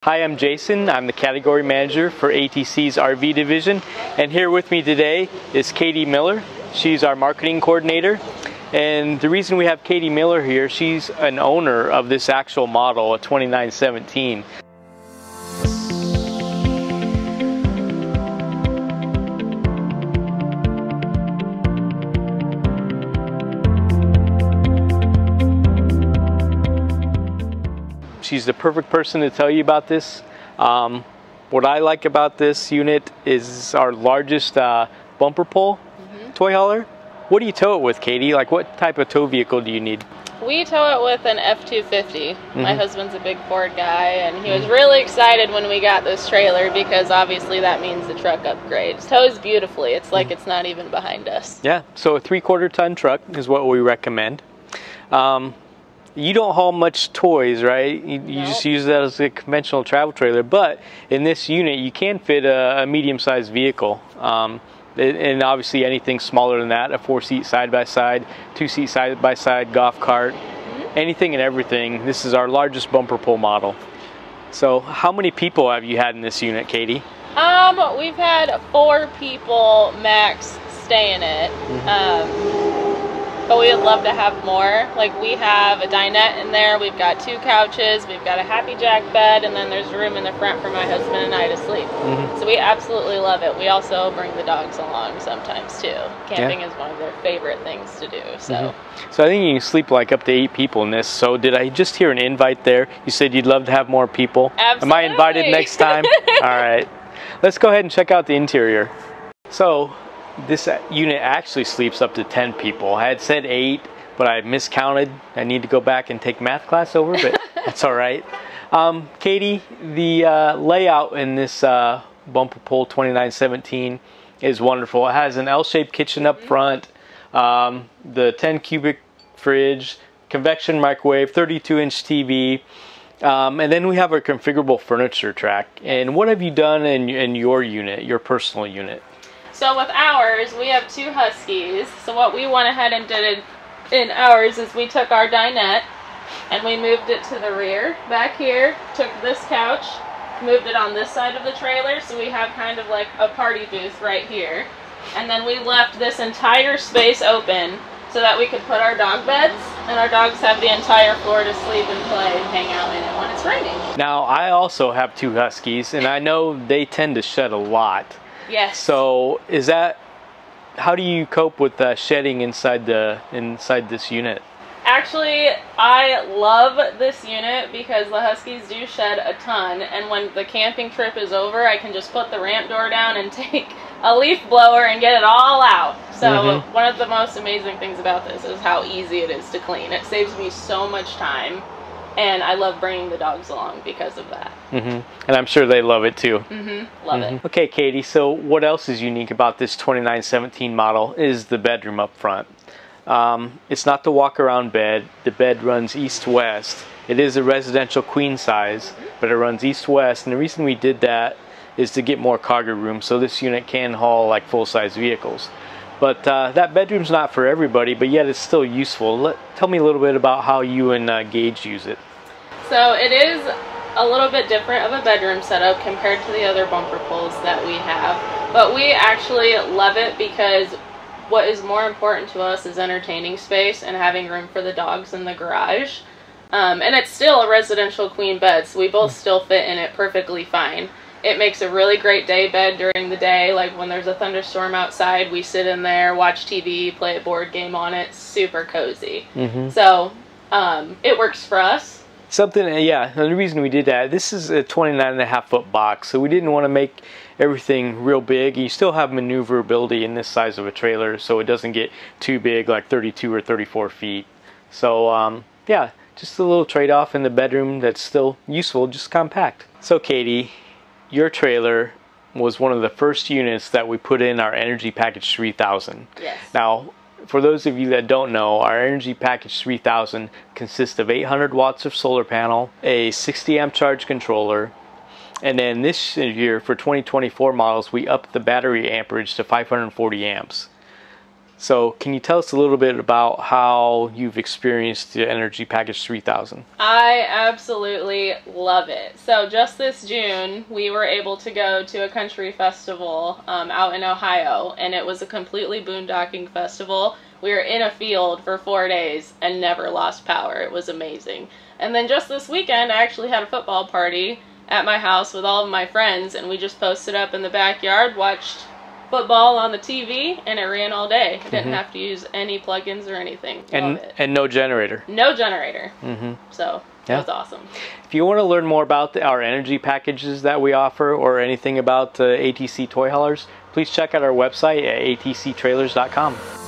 Hi, I'm Jason. I'm the category manager for ATC's RV division, and here with me today is Katie Miller. She's our marketing coordinator, and the reason we have Katie Miller here, she's an owner of this actual model, a 2917. She's the perfect person to tell you about this. What I like about this unit is our largest bumper pull toy hauler. What do you tow it with, Katie? Like, what type of tow vehicle do you need? We tow it with an F-250. My husband's a big Ford guy, and he was really excited when we got this trailer because obviously that means the truck upgrades. Tows beautifully. It's like it's not even behind us. Yeah, so a 3/4 ton truck is what we recommend. You don't haul much toys, right? You Nope. just use that as a conventional travel trailer. But in this unit, you can fit a medium-sized vehicle. And obviously anything smaller than that, a 4-seat side-by-side, 2-seat side-by-side, golf cart, anything and everything. This is our largest bumper pull model. So how many people have you had in this unit, Katie? We've had 4 people max stay in it. But we would love to have more. Like, we have a dinette in there, we've got 2 couches, we've got a Happy Jack bed, and then there's room in the front for my husband and I to sleep. So we absolutely love it. We also bring the dogs along sometimes too. Camping is one of their favorite things to do. So I think you can sleep like up to 8 people in this. So did I just hear an invite there? You said you'd love to have more people. Absolutely. Am I invited next time? All right. Let's go ahead and check out the interior. So this unit actually sleeps up to 10 people. I had said 8, but I miscounted. I need to go back and take math class over, but that's all right. Katie, the layout in this bumper pull 2917 is wonderful. It has an L-shaped kitchen up front, the 10 cubic fridge, convection microwave, 32-inch TV, and then we have a configurable furniture track. And what have you done in your unit, your personal unit? So with ours, we have 2 Huskies. So what we went ahead and did in ours is we took our dinette and we moved it to the rear back here, took this couch, moved it on this side of the trailer, so we have kind of like a party booth right here. And then we left this entire space open so that we could put our dog beds, and our dogs have the entire floor to sleep and play and hang out in it when it's raining. Now, I also have 2 Huskies, and I know they tend to shed a lot. Yes. So is that, how do you cope with shedding inside this unit? Actually, I love this unit because the Huskies do shed a ton, and when the camping trip is over, I can just put the ramp door down and take a leaf blower and get it all out. So one of the most amazing things about this is how easy it is to clean. It saves me so much time, and I love bringing the dogs along because of that. And I'm sure they love it too. Love it. Okay, Katie, so what else is unique about this 2917 model is the bedroom up front. It's not the walk-around bed. The bed runs east-west. It is a residential queen size, but it runs east-west, and the reason we did that is to get more cargo room, so this unit can haul like full-size vehicles. But that bedroom's not for everybody, but yet it's still useful. Tell me a little bit about how you and Gage use it. So it is a little bit different of a bedroom setup compared to the other bumper pulls that we have, but we actually love it because what is more important to us is entertaining space and having room for the dogs in the garage. And it's still a residential queen bed, so we both still fit in it perfectly fine. It makes a really great day bed during the day. Like when there's a thunderstorm outside, we sit in there, watch TV, play a board game on it. Super cozy. So it works for us. Yeah, and the reason we did that, this is a 29.5-foot box, so we didn't want to make everything real big. You still have maneuverability in this size of a trailer, so it doesn't get too big, like 32 or 34 feet. So yeah, just a little trade-off in the bedroom that's still useful, just compact. So Katie, your trailer was one of the first units that we put in our Energy Package 3000. Yes. Now, for those of you that don't know, our Energy Package 3000 consists of 800 watts of solar panel, a 60 amp charge controller, and then this year for 2024 models, we upped the battery amperage to 540 amps. So can you tell us a little bit about how you've experienced the Energy Package 3000? I absolutely love it. So just this June, we were able to go to a country festival out in Ohio, and it was a completely boondocking festival. We were in a field for 4 days and never lost power. It was amazing. And then just this weekend, I actually had a football party at my house with all of my friends, and we just posted up in the backyard, watched football on the TV, and it ran all day. I didn't have to use any plugins or anything. And no generator. No generator. So it was awesome. If you want to learn more about our energy packages that we offer or anything about ATC toy haulers, please check out our website at atctrailers.com.